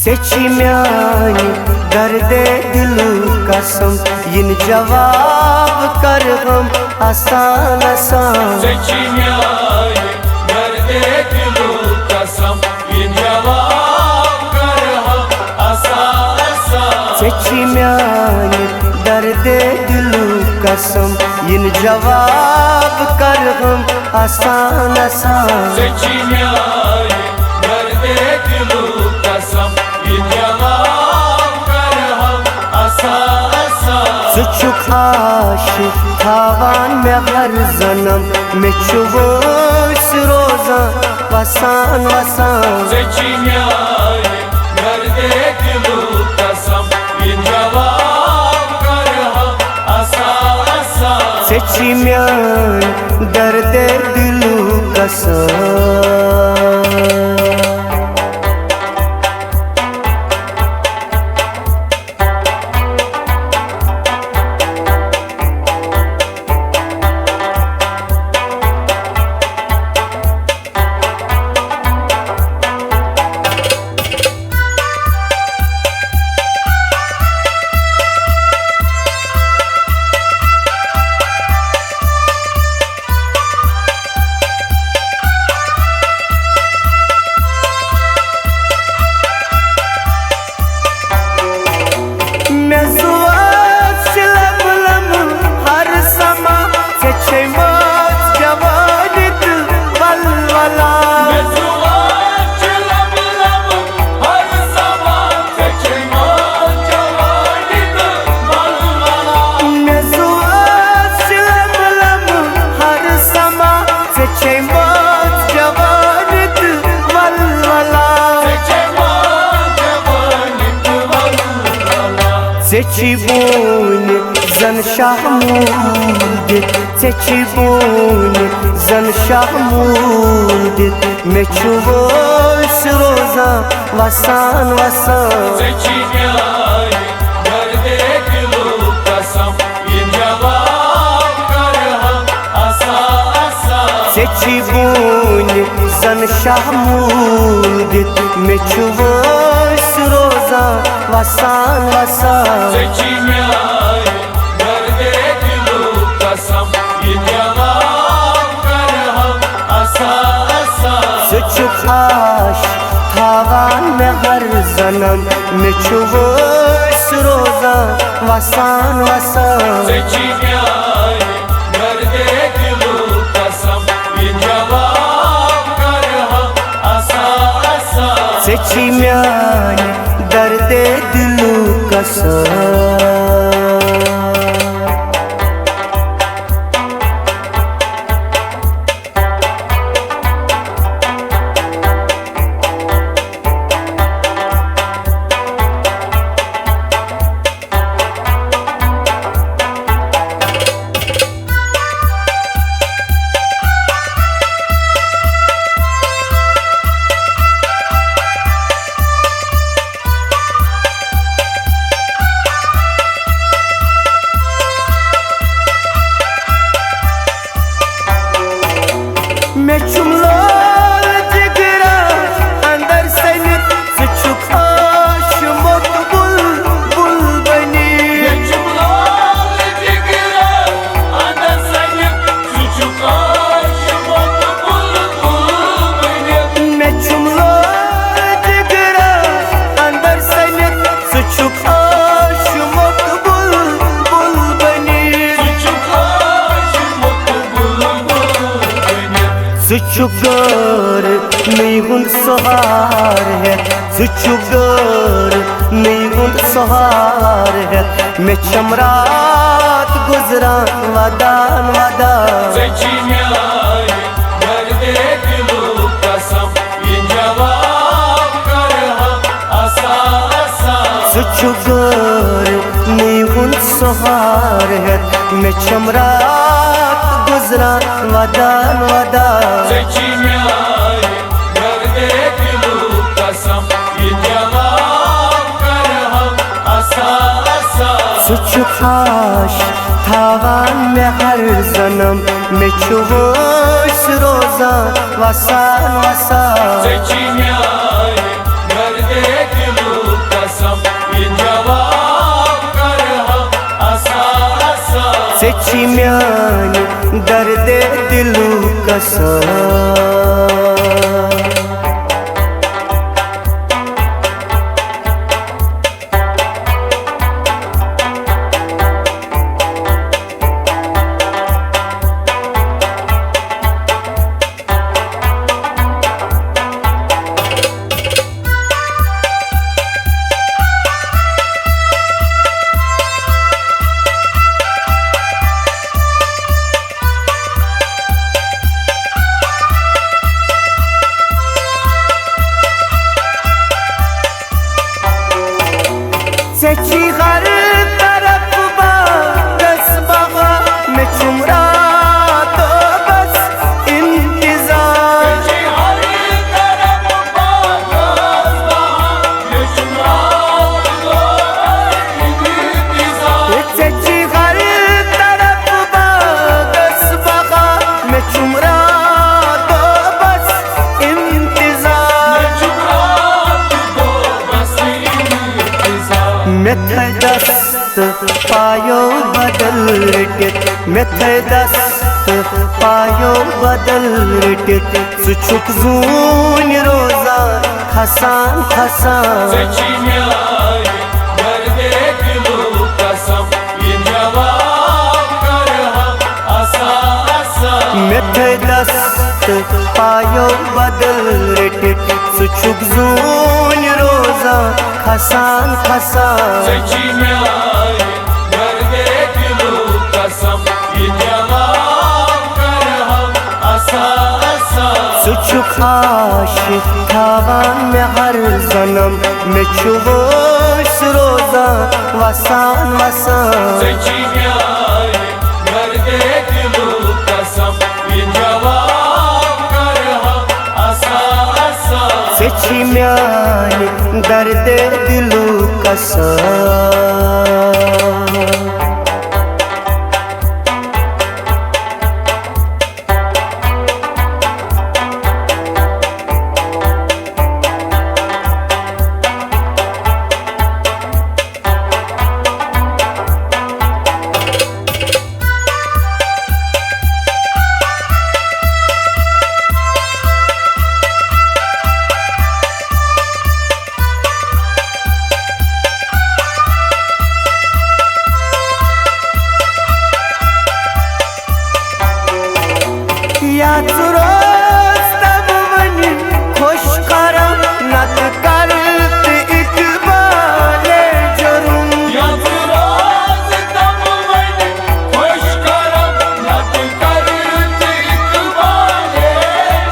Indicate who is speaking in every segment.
Speaker 1: सेची म्यानी दर्दे दिल कसम इन जवाब कर हम आसान आसान।
Speaker 2: सेची म्यानी दर्दे दिल कसम इन जवाब कर हम आसान आसान।
Speaker 1: सेची म्यानी दर्दे दिल कसम इन जवाब कर हम आसान आसान।
Speaker 2: सेची म्यानी दर्दे दिल कसम इन जवाब कर हम आसान आसान।
Speaker 1: सुचुक आशिक थावान में हर जन्म में चुवोस रोजा वसान वसान।
Speaker 2: सेची म्यानी दर्दे दिल कसम इन जवाब कर हम आसान आसान।
Speaker 1: सेची म्यानी दर्दे दिल कसम। Seçi buni zan şahmudit, seçi buni zan şahmudit, meçhuvos roza vasan vasan.
Speaker 2: Seçi म्यानी दर्दे दिल कसम इन जवाब कर हम आसान आसान।
Speaker 1: Seçi buni zan şahmudit, meçhuvos roza vasan vasan.
Speaker 2: सेची म्यानी दर्दे दिल कसम इन जवाब कर हम आसान आसान।
Speaker 1: सुचुक आशिक थावान में हर जन्म में चुवोस रोजा वसान वसान।
Speaker 2: सेची म्यानी दर्दे दिल कसम इन जवाब कर हम आसान आसान।
Speaker 1: सेची म्यानी दर्दे दिल कसम। मैं चुमलो जिगरा अंदर सैनिक सुचुक आश मोत बुल बुल बनी।
Speaker 2: मैं चुमलो जिगरा अंदर सैनिक सुचुक आश मोत बुल बुल बनी।
Speaker 1: मैं चुमलो जिगरा अंदर सैनिक सुचुक आश मोत बुल बुल बनी।
Speaker 2: सुचुक आश मोत बुल बुल बनी।
Speaker 1: सुचुगर मीहुन सोहार है, सुचुगर मीहुन सोहार है, मैं चमरात गुजरा वदान वदान।
Speaker 2: सेची म्यानी दर्दे दिल कसम इन जवाब कर हम आसान आसान।
Speaker 1: सुचुगर मीहुन सोहार है, मैं चमरात गुजरा वदान वदान।
Speaker 2: सेची म्यानी दर्दे दिल कसम इन जवाब कर हम आसान आसान।
Speaker 1: सुचुक आशिक थावान में हर जन्म में चुवोस रोजा वसान वसान।
Speaker 2: सेची म्यानी दर्दे दिल
Speaker 1: Seçi her taraf bağız bağa meçumra to bas intizar
Speaker 2: Seçi her taraf bağız bağa meçumra to intizar
Speaker 1: Seçi her taraf bağız bağa meçumra to bas intizar
Speaker 2: meçumra to bas intizar
Speaker 1: Methai dast payo badal tit Methai dast payo badal tit Suçuk zun roza khasan khasan
Speaker 2: Seçimyay derde dilu kasam Ye cevap kar ham asa asa
Speaker 1: Methai dast payo badal tit Suçuk zun roza khasan khasan
Speaker 2: Seçimyay derde dilu kasam Ye cevap kar ham asa asa
Speaker 1: Suçuk aşık tavan में हर जन्म में चुवोश रोजा वसान वसान
Speaker 2: Seçimyay derde dilu kasam Ye cevap kar ham asa asa
Speaker 1: Seçi म्याने दर्द दिलू कसम याच रोज तब बनी खुश करम नत करत इकबाले जुर्म
Speaker 2: Yaz roz tam beni hoş karam Nat karıt ikbale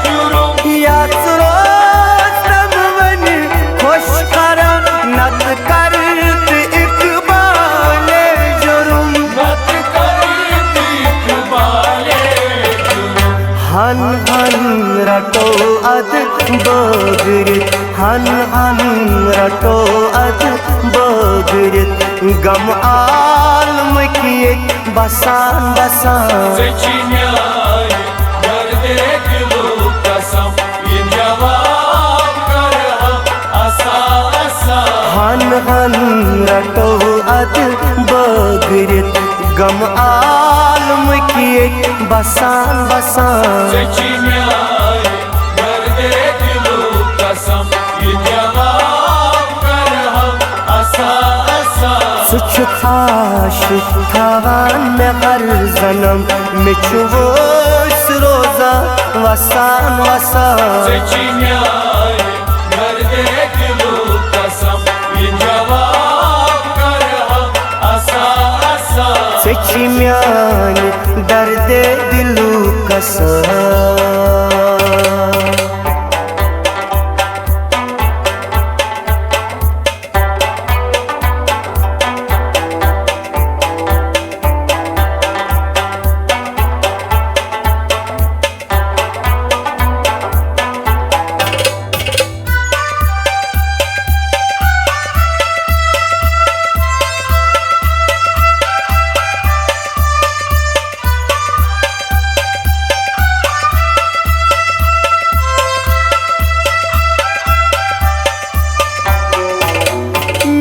Speaker 2: jurum
Speaker 1: याच रोज तब बनी खुश करम नत करत इकबाले जुर्म
Speaker 2: Nat karıt ikbale jurum
Speaker 1: हन हन रटो अद बगरित हन हन रटो अद बगरित गम आलम किए बसान बसान
Speaker 2: Seçimyay derde dilu kasam Ye cevap kar ham asa asa
Speaker 1: हन हन रटो अद बगरित गम आलम किए बसान बसान
Speaker 2: Seçimyay derde dilu kasam Ye cevap kar ham asa asa
Speaker 1: सुच आशिक थावान में हर जन्म में चुवोश रोजा वसान वसान
Speaker 2: Seçimyay derde dilu kasam Ye cevap kar ham asa asa
Speaker 1: Seçi म्याने दर्द दिलू कसम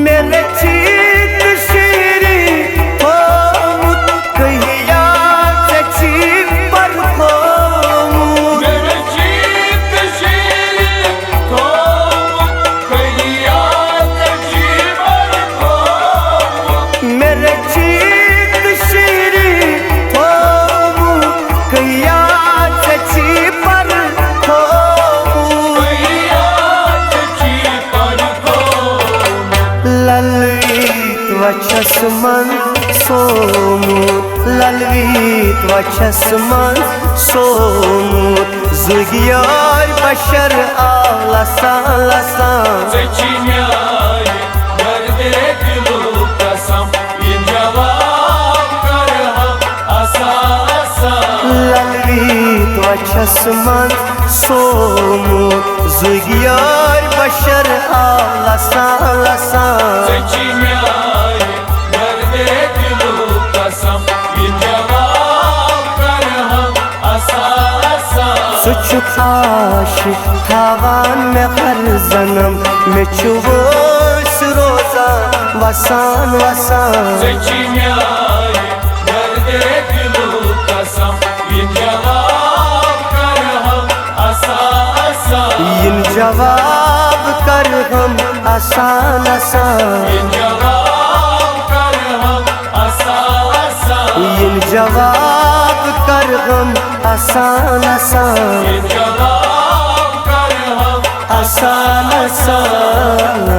Speaker 1: मेरे चीत शीरी हो मुत कहिया चची पर हो
Speaker 2: Mere çift şirin kovuk Kıyat civar kovuk
Speaker 1: मेरे चीत शीरी हो मुत कहिया चची पर हो
Speaker 2: Kıyat civar kovuk
Speaker 1: ललित वचस्मन सोमु ललित वचस्मन सोमु जुगियार बशर आलसा लसा
Speaker 2: Seçimyay derde dilu
Speaker 1: वचस मन सोमुत जुगियार बशर लसान लसान
Speaker 2: सच्ची न्याय दर्दे दिलो कसम ये जवाब कर हम आसान आसान
Speaker 1: सुचुक आशिक थावान में हर जन्म में चुवस रोजा वसान वसान
Speaker 2: सच्ची न्याय दर्दे दिलो कसम ये जवाब कर हम आसान आसान
Speaker 1: इन जवाब कर हम आसान आसान
Speaker 2: ये जवाब कर हम आसान आसान
Speaker 1: इन जवाब कर हम आसान आसान
Speaker 2: ये जवाब कर हम
Speaker 1: आसान आसान